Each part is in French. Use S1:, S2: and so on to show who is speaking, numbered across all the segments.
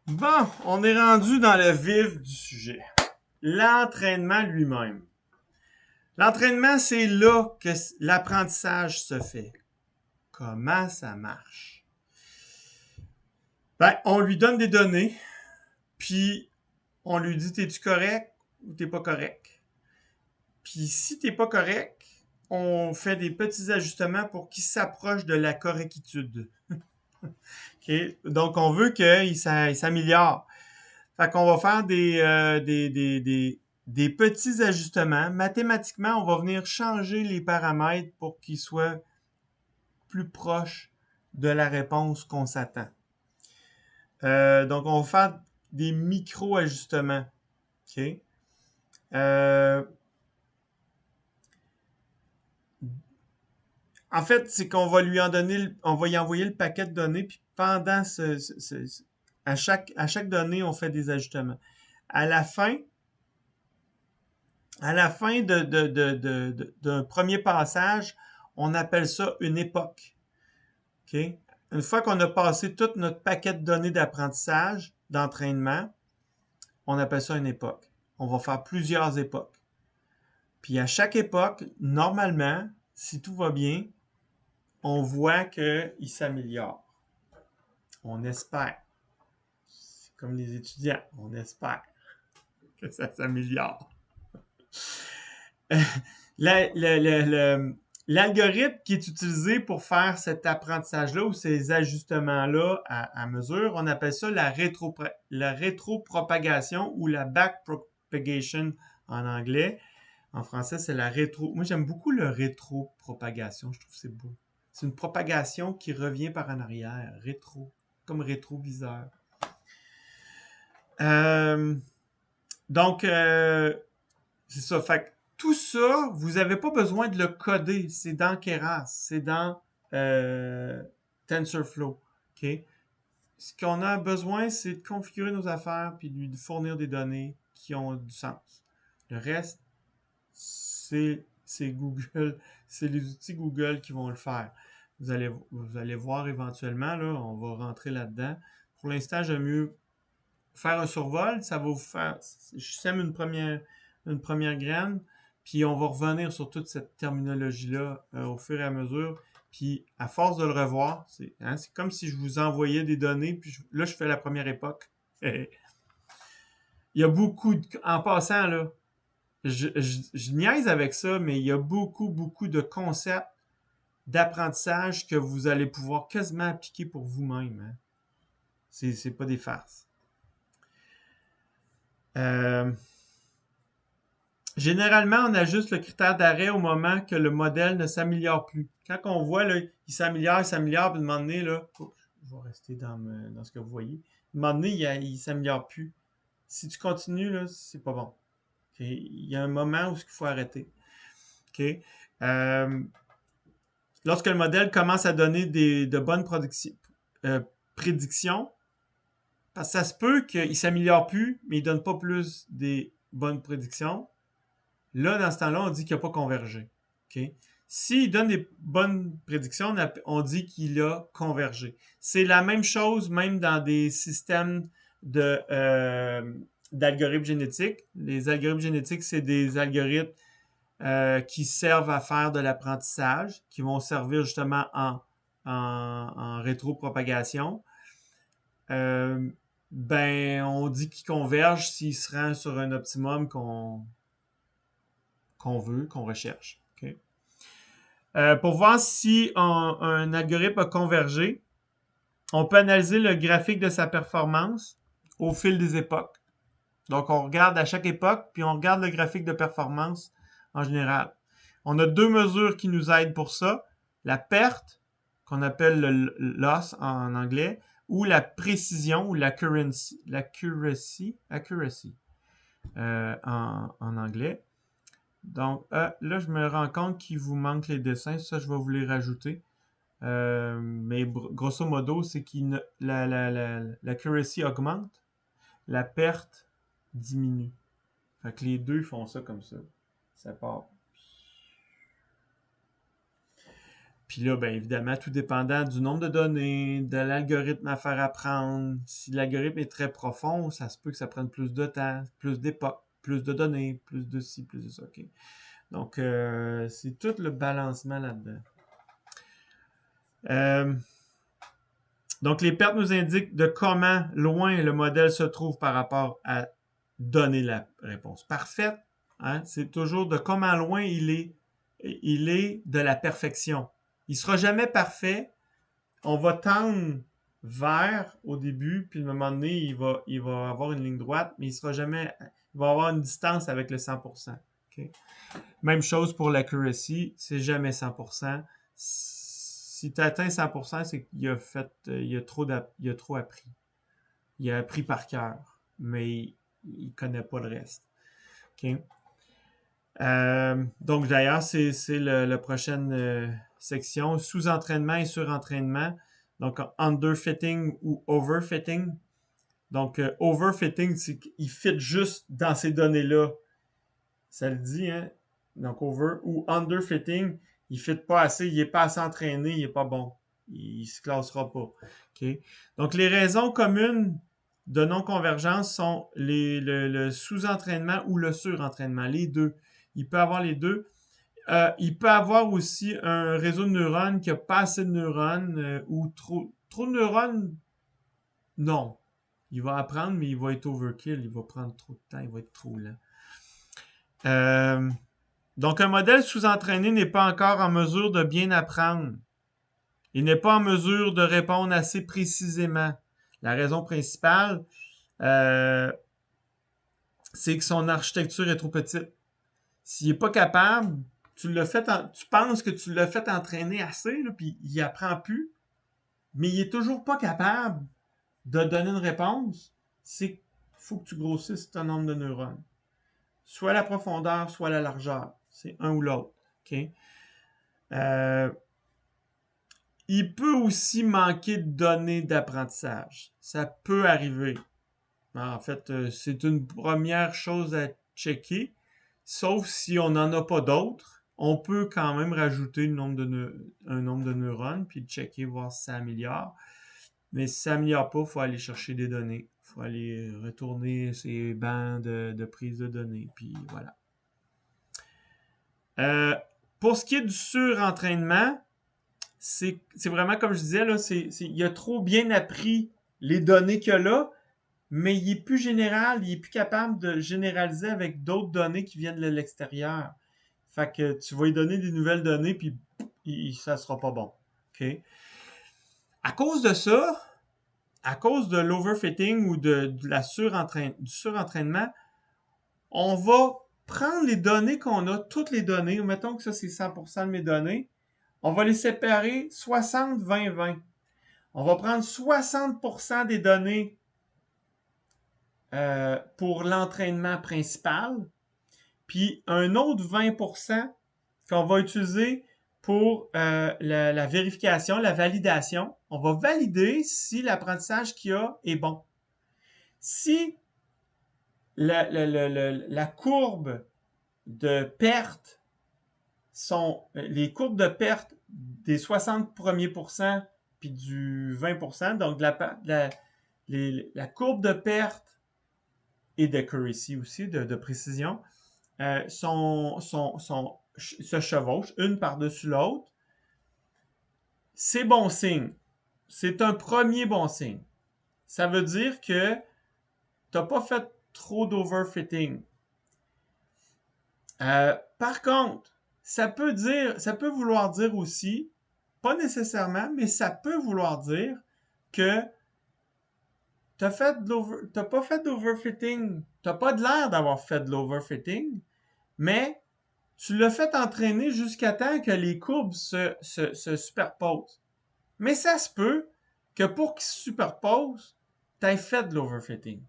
S1: Bon, on est rendu dans le vif du sujet. L'entraînement lui-même. L'entraînement, c'est là que l'apprentissage se fait. Comment ça marche? Ben, on lui donne des données, puis on lui dit t'es-tu correct ou t'es pas correct? Puis si t'es pas correct, on fait des petits ajustements pour qu'il s'approche de la correctitude. Okay? Donc, on veut qu'il s'améliore. Fait qu'on va faire des petits ajustements. Mathématiquement, on va venir changer les paramètres pour qu'ils soient plus proches de la réponse qu'on s'attend. Donc, on va faire des micro-ajustements. OK? Euh, En fait, c'est qu'on va lui en donner, on va y envoyer le paquet de données, puis pendant à chaque donnée, on fait des ajustements. À la fin, à la fin d'un premier passage, on appelle ça une époque. OK? Une fois qu'on a passé tout notre paquet de données d'apprentissage, d'entraînement, on appelle ça une époque. On va faire plusieurs époques. Puis à chaque époque, normalement, si tout va bien, on voit qu'il s'améliore. On espère. C'est comme les étudiants, on espère que ça s'améliore. L'algorithme qui est utilisé pour faire cet apprentissage-là ou ces ajustements-là à mesure, on appelle ça la rétropropagation ou la backpropagation en anglais. En français, c'est la rétro. Moi, j'aime beaucoup le rétropropagation. Je trouve que c'est beau. C'est une propagation qui revient par en arrière. Rétro. Comme rétroviseur. Euh, donc, c'est ça. Fait que tout ça, vous n'avez pas besoin de le coder. C'est dans Keras. C'est dans TensorFlow. OK? Ce qu'on a besoin, c'est de configurer nos affaires puis de lui fournir des données qui ont du sens. Le reste, c'est Google, c'est les outils Google qui vont le faire. Vous allez voir éventuellement, là, on va rentrer là-dedans. Pour l'instant, j'aime mieux faire un survol, ça va vous faire. Je sème une première graine, puis on va revenir sur toute cette terminologie-là au fur et à mesure. Puis à force de le revoir, c'est comme si je vous envoyais des données, puis là, je fais la première époque. Il y a beaucoup de. En passant, là, je niaise avec ça, mais il y a beaucoup de concepts d'apprentissage que vous allez pouvoir quasiment appliquer pour vous-même. Hein. C'est pas des farces. Euh, Généralement, on ajuste le critère d'arrêt au moment que le modèle ne s'améliore plus. Quand on voit, là, il s'améliore, puis à un moment donné, là, je vais rester dans ce que vous voyez. À un moment donné, il s'améliore plus. Si tu continues, là, c'est pas bon. Okay? Il y a un moment où il faut arrêter. Okay? Euh, Lorsque le modèle commence à donner de bonnes prédictions, parce que ça se peut qu'il s'améliore plus, mais il donne pas plus des bonnes prédictions. Là, dans ce temps-là, on dit qu'il n'a pas convergé. Okay? S'il donne des bonnes prédictions, on dit qu'il a convergé. C'est la même chose même dans des systèmes d'algorithmes génétiques. Les algorithmes génétiques, c'est des algorithmes qui servent à faire de l'apprentissage, qui vont servir justement en rétropropagation. Euh, ben, on dit qu'ils convergent s'ils se rendent sur un optimum qu'on veut, qu'on recherche. Okay? Pour voir si un algorithme a convergé, on peut analyser le graphique de sa performance au fil des époques. Donc, on regarde à chaque époque, puis on regarde le graphique de performance en général. On a deux mesures qui nous aident pour ça. La perte, qu'on appelle le loss en anglais, ou la précision, ou l'accuracy en anglais. Donc, là, je me rends compte qu'il vous manque les dessins. Ça, je vais vous les rajouter. Mais grosso modo, c'est que l'accuracy augmente, la perte diminue. Fait que les deux font ça comme ça. Ça part. Puis là, bien évidemment, tout dépendant du nombre de données, de l'algorithme à faire apprendre. Si l'algorithme est très profond, ça se peut que ça prenne plus de temps, plus d'époque, plus de données, plus de ci, plus de ça. OK. Donc, c'est tout le balancement là-dedans. Donc, les pertes nous indiquent de comment loin le modèle se trouve par rapport à donner la réponse parfaite. Hein? C'est toujours de comment loin il est de la perfection. Il ne sera jamais parfait. On va tendre vers au début, puis à un moment donné, il va avoir une ligne droite, mais il sera jamais. Il va avoir une distance avec le 100%. Okay? Même chose pour l'accuracy, c'est jamais 100%. Si tu atteins 100%, c'est qu'il il a trop appris. Il a appris par cœur, mais il connaît pas le reste. Okay? Donc d'ailleurs, c'est la prochaine section, sous-entraînement et surentraînement. Donc underfitting ou overfitting. Donc overfitting, c'est qu'il fit juste dans ces données-là. Ça le dit, hein? Donc over ou underfitting, il fit pas assez, il est pas assez entraîné, il est pas bon. Il se classera pas. Okay? Donc les raisons communes de non-convergence sont le sous-entraînement ou le surentraînement, les deux. Il peut avoir les deux. Il peut avoir aussi un réseau de neurones qui a pas assez de neurones ou trop de neurones. Non. Il va apprendre, mais il va être overkill. Il va prendre trop de temps. Il va être trop lent. Donc, un modèle sous-entraîné n'est pas encore en mesure de bien apprendre. Il n'est pas en mesure de répondre assez précisément. La raison principale, c'est que son architecture est trop petite. S'il n'est pas capable, tu penses que tu l'as fait entraîner assez, là, puis il apprend plus, mais il est toujours pas capable de donner une réponse, c'est qu'il faut que tu grossisses ton nombre de neurones. Soit la profondeur, soit la largeur. C'est un ou l'autre. Okay? Il peut aussi manquer de données d'apprentissage. Ça peut arriver. En fait, c'est une première chose à checker. Sauf si on n'en a pas d'autres, on peut quand même rajouter un nombre de neurones puis checker, voir si ça améliore. Mais si ça n'améliore pas, il faut aller chercher des données. Il faut aller retourner ces bancs de prise de données. Puis voilà. Pour ce qui est du surentraînement, c'est vraiment comme je disais, là, il a trop bien appris les données qu'il a là, mais il est plus général, il est plus capable de généraliser avec d'autres données qui viennent de l'extérieur. Fait que tu vas lui donner des nouvelles données, puis ça sera pas bon. Okay? À cause de ça, à cause de l'overfitting ou du surentraînement, on va prendre les données qu'on a, toutes les données, mettons que ça c'est 100% de mes données, on va les séparer 60-20-20. On va prendre 60% des données pour l'entraînement principal, puis un autre 20% qu'on va utiliser pour la vérification, la validation. On va valider si l'apprentissage qu'il y a est bon. Si la courbe de perte les courbes de perte des 60 premiers pourcents puis du 20%, donc la courbe de perte et d'accuracy aussi, de précision, se chevauchent une par-dessus l'autre. C'est bon signe. C'est un premier bon signe. Ça veut dire que tu n'as pas fait trop d'overfitting. Par contre, ça peut vouloir dire aussi, pas nécessairement, mais ça peut vouloir dire que t'as pas fait d'overfitting, t'as pas de l'air d'avoir fait de l'overfitting, mais tu l'as fait entraîner jusqu'à temps que les courbes se superposent. Mais ça se peut que pour qu'ils se superposent, t'aies fait de l'overfitting.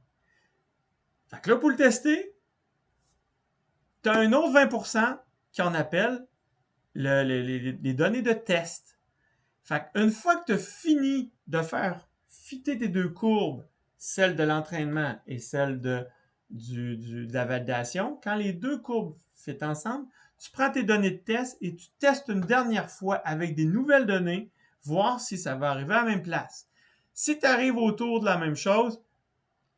S1: Fait que là, pour le tester, t'as un autre 20% qu'on appelle les données de test. Fait qu'une fois que tu as fini de faire fitter tes deux courbes, celle de l'entraînement et celle de la validation, quand les deux courbes fit ensemble, tu prends tes données de test et tu testes une dernière fois avec des nouvelles données, voir si ça va arriver à la même place. Si tu arrives autour de la même chose,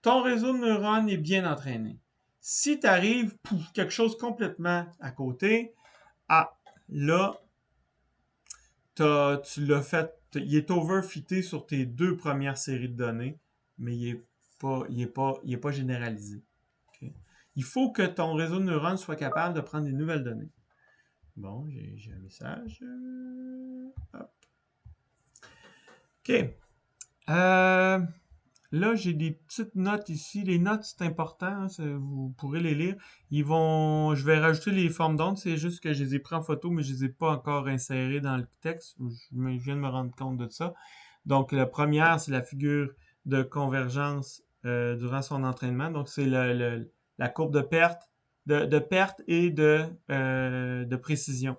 S1: ton réseau de neurones est bien entraîné. Si tu arrives quelque chose complètement à côté, là, tu l'as fait, il est overfitté sur tes 2 premières séries de données, mais il est pas généralisé. Okay? Il faut que ton réseau de neurones soit capable de prendre des nouvelles données. Bon, j'ai un message. Hop. OK. Là, j'ai des petites notes ici. Les notes, c'est important, hein, vous pourrez les lire. Je vais rajouter les formes d'ondes, c'est juste que je les ai pris en photo, mais je les ai pas encore insérées dans le texte. Je viens de me rendre compte de ça. Donc, la première, c'est la figure de convergence durant son entraînement. Donc, c'est la courbe de perte, de perte et de précision.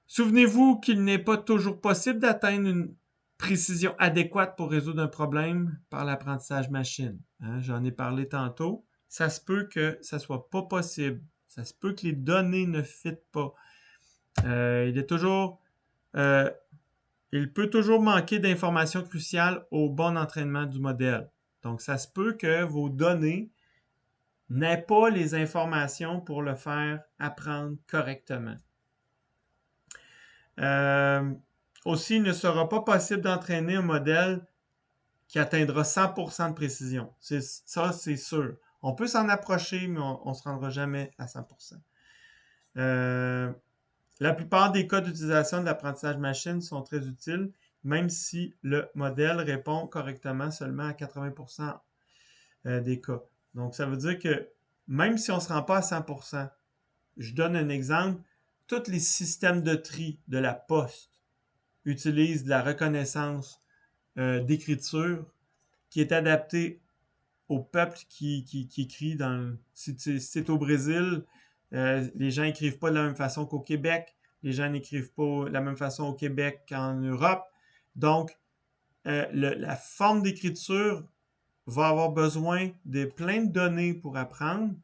S1: Souvenez-vous qu'il n'est pas toujours possible d'atteindre une précision adéquate pour résoudre un problème par l'apprentissage machine. Hein, j'en ai parlé tantôt. Ça se peut que ça soit pas possible. Ça se peut que les données ne fitent pas. Il peut toujours manquer d'informations cruciales au bon entraînement du modèle. Donc, ça se peut que vos données n'aient pas les informations pour le faire apprendre correctement. Aussi, il ne sera pas possible d'entraîner un modèle qui atteindra 100% de précision. Ça, c'est sûr. On peut s'en approcher, mais on ne se rendra jamais à 100%. La plupart des cas d'utilisation de l'apprentissage machine sont très utiles, même si le modèle répond correctement seulement à 80% des cas. Donc, ça veut dire que même si on ne se rend pas à 100%, je donne un exemple, tous les systèmes de tri de la poste utilisent de la reconnaissance d'écriture qui est adaptée au peuple qui écrit si c'est au Brésil, les gens n'écrivent pas de la même façon qu'au Québec, les gens n'écrivent pas de la même façon au Québec qu'en Europe. Donc, la forme d'écriture va avoir besoin de plein de données pour apprendre.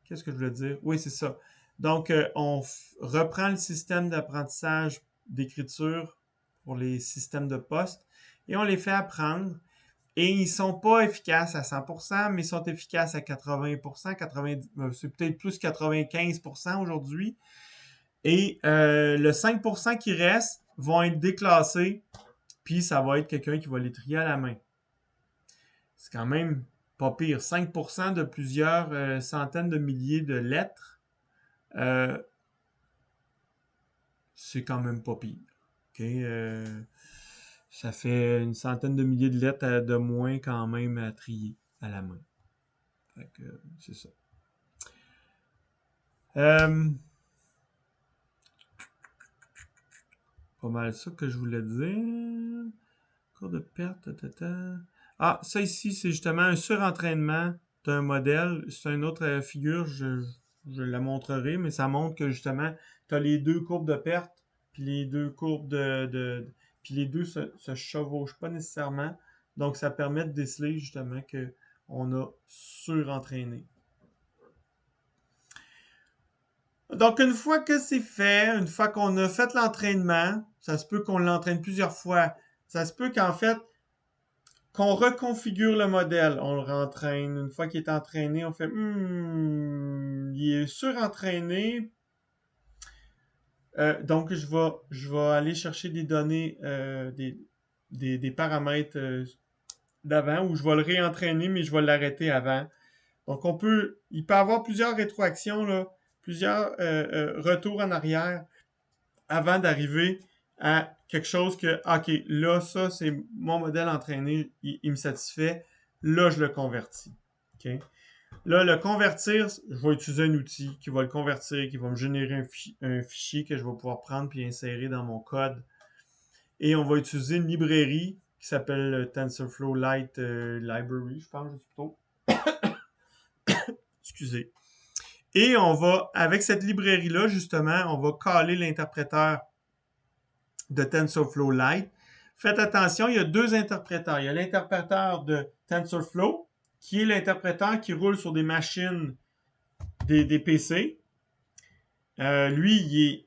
S1: Qu'est-ce que je veux dire? Oui, c'est ça. Donc, on reprend le système d'apprentissage d'écriture pour les systèmes de poste et on les fait apprendre. Et ils ne sont pas efficaces à 100%, mais ils sont efficaces à 80%, 90, c'est peut-être plus 95% aujourd'hui. Et le 5% qui reste vont être déclassés, puis ça va être quelqu'un qui va les trier à la main. C'est quand même pas pire. 5% de plusieurs centaines de milliers de lettres, c'est quand même pas pire. Okay? Ça fait une centaine de milliers de lettres de moins quand même à trier à la main. Fait que c'est ça. Pas mal ça que je voulais dire. Cours de perte. Ah, ça ici, c'est justement un surentraînement d'un modèle. C'est une autre figure, je la montrerai, mais ça montre que justement, tu as les 2 courbes de perte, puis les 2 courbes puis les deux se chevauchent pas nécessairement. Donc, ça permet de déceler justement qu'on a surentraîné. Donc, une fois que c'est fait, une fois qu'on a fait l'entraînement, ça se peut qu'on l'entraîne plusieurs fois. Ça se peut qu'en fait, qu'on reconfigure le modèle. On le rentraîne. Une fois qu'il est entraîné, on fait il est surentraîné. Donc, je vais aller chercher des données, des paramètres d'avant, où je vais le réentraîner, mais je vais l'arrêter avant. Donc, il peut y avoir plusieurs rétroactions, là, plusieurs retours en arrière avant d'arriver à quelque chose que, OK, là, ça, c'est mon modèle entraîné, il me satisfait. Là, je le convertis. OK? Là, le convertir, je vais utiliser un outil qui va le convertir, qui va me générer un fichier que je vais pouvoir prendre puis insérer dans mon code. Et on va utiliser une librairie qui s'appelle TensorFlow Lite Library, je pense, plutôt. Excusez. Et on va, avec cette librairie-là, justement, on va caler l'interpréteur de TensorFlow Lite. Faites attention, il y a 2 interpréteurs. Il y a l'interpréteur de TensorFlow, qui est l'interpréteur qui roule sur des machines, des PC. Lui,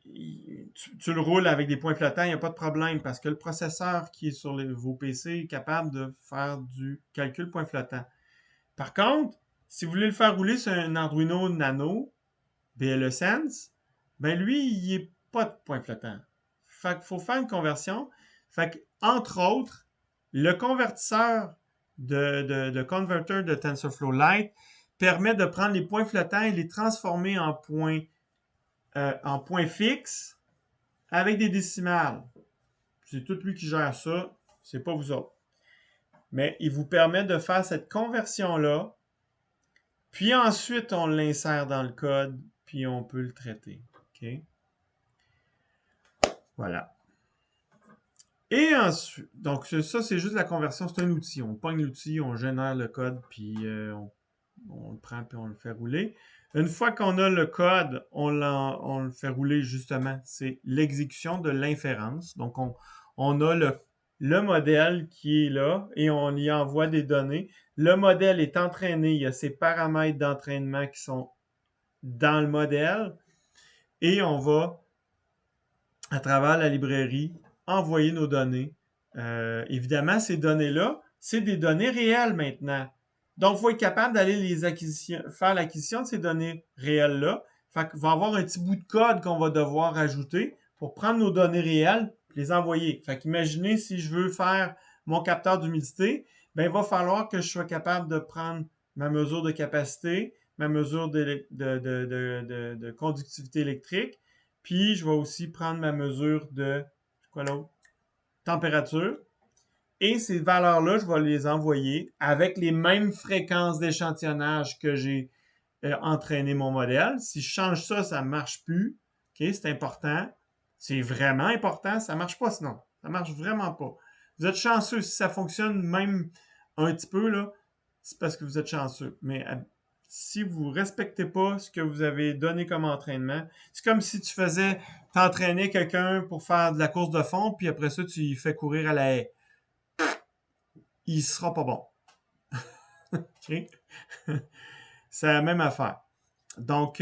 S1: tu le roules avec des points flottants, il n'y a pas de problème parce que le processeur qui est sur vos PC est capable de faire du calcul point flottant. Par contre, si vous voulez le faire rouler sur un Arduino Nano BLESense, ben lui, il n'est pas de point flottant. Fait qu'il faut faire une conversion. Fait que, entre autres, le convertisseur de converter de TensorFlow Lite permet de prendre les points flottants et les transformer en points fixes avec des décimales. C'est tout lui qui gère ça, c'est pas vous autres. Mais il vous permet de faire cette conversion-là, puis ensuite on l'insère dans le code, puis on peut le traiter. OK? Voilà. Et ensuite, donc ça, c'est juste la conversion, c'est un outil. On pogne l'outil, on génère le code, puis on le prend, puis on le fait rouler. Une fois qu'on a le code, on le fait rouler justement. C'est l'exécution de l'inférence. Donc, on a le modèle qui est là et on y envoie des données. Le modèle est entraîné. Il y a ses paramètres d'entraînement qui sont dans le modèle. Et on va, à travers la librairie, envoyer nos données. Évidemment, ces données-là, c'est des données réelles maintenant. Donc, il faut être capable d'aller faire l'acquisition de ces données réelles-là. Fait qu'il va y avoir un petit bout de code qu'on va devoir ajouter pour prendre nos données réelles et les envoyer. Fait qu'imaginez si je veux faire mon capteur d'humidité, ben, il va falloir que je sois capable de prendre ma mesure de capacité, ma mesure de conductivité électrique, puis je vais aussi prendre ma mesure de quoi l'autre? Température. Et ces valeurs-là, je vais les envoyer avec les mêmes fréquences d'échantillonnage que j'ai entraîné mon modèle. Si je change ça, ça ne marche plus. OK, c'est important. C'est vraiment important. Ça ne marche pas sinon. Ça ne marche vraiment pas. Vous êtes chanceux. Si ça fonctionne même un petit peu, là, c'est parce que vous êtes chanceux. Mais si vous ne respectez pas ce que vous avez donné comme entraînement, c'est comme si tu t'entraînais quelqu'un pour faire de la course de fond, puis après ça, tu lui fais courir à la haie. Il sera pas bon. OK? C'est la même affaire. Donc,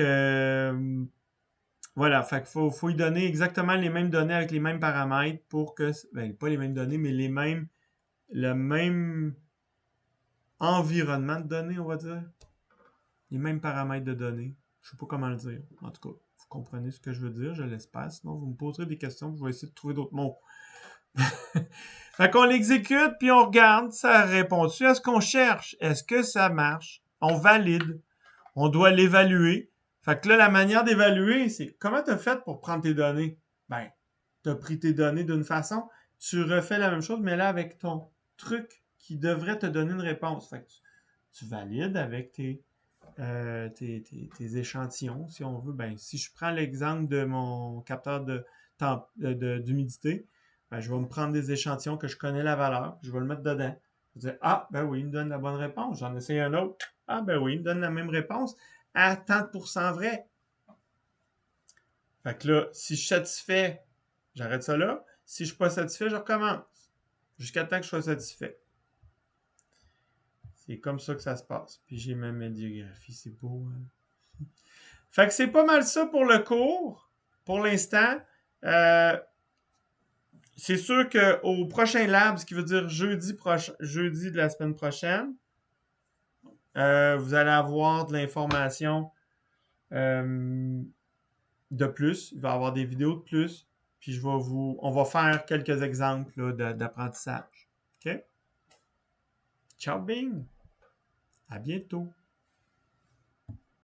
S1: voilà, fait qu'il faut lui donner exactement les mêmes données avec les mêmes paramètres pour que, ben, pas les mêmes données, mais le même environnement de données, on va dire. Les mêmes paramètres de données. Je sais pas comment le dire. En tout cas, vous comprenez ce que je veux dire, je l'espère. Sinon, vous me poserez des questions, je vais essayer de trouver d'autres mots. Fait qu'on l'exécute, puis on regarde, ça répond-tu à ce qu'on cherche? Est-ce que ça marche? On valide. On doit l'évaluer. Fait que là, la manière d'évaluer, c'est comment tu as fait pour prendre tes données? Ben, tu as pris tes données d'une façon, tu refais la même chose, mais là, avec ton truc qui devrait te donner une réponse. Fait que tu valides avec tes échantillons, si on veut. Ben, si je prends l'exemple de mon capteur d'humidité, ben, je vais me prendre des échantillons que je connais la valeur, je vais le mettre dedans. Je vais dire, ah, ben oui, il me donne la bonne réponse. J'en essaye un autre. Ah, ben oui, il me donne la même réponse à tant de pourcents vrai. Fait que là, si je suis satisfait, j'arrête ça là. Si je suis pas satisfait, je recommence. Jusqu'à temps que je sois satisfait. C'est comme ça que ça se passe. Puis j'ai ma médiographie, c'est beau. Hein? Fait que c'est pas mal ça pour le cours, pour l'instant. C'est sûr qu'au prochain lab, ce qui veut dire jeudi de la semaine prochaine, vous allez avoir de l'information de plus. Il va y avoir des vidéos de plus. Puis on va faire quelques exemples d'apprentissage. OK? Ciao, Bing! À bientôt!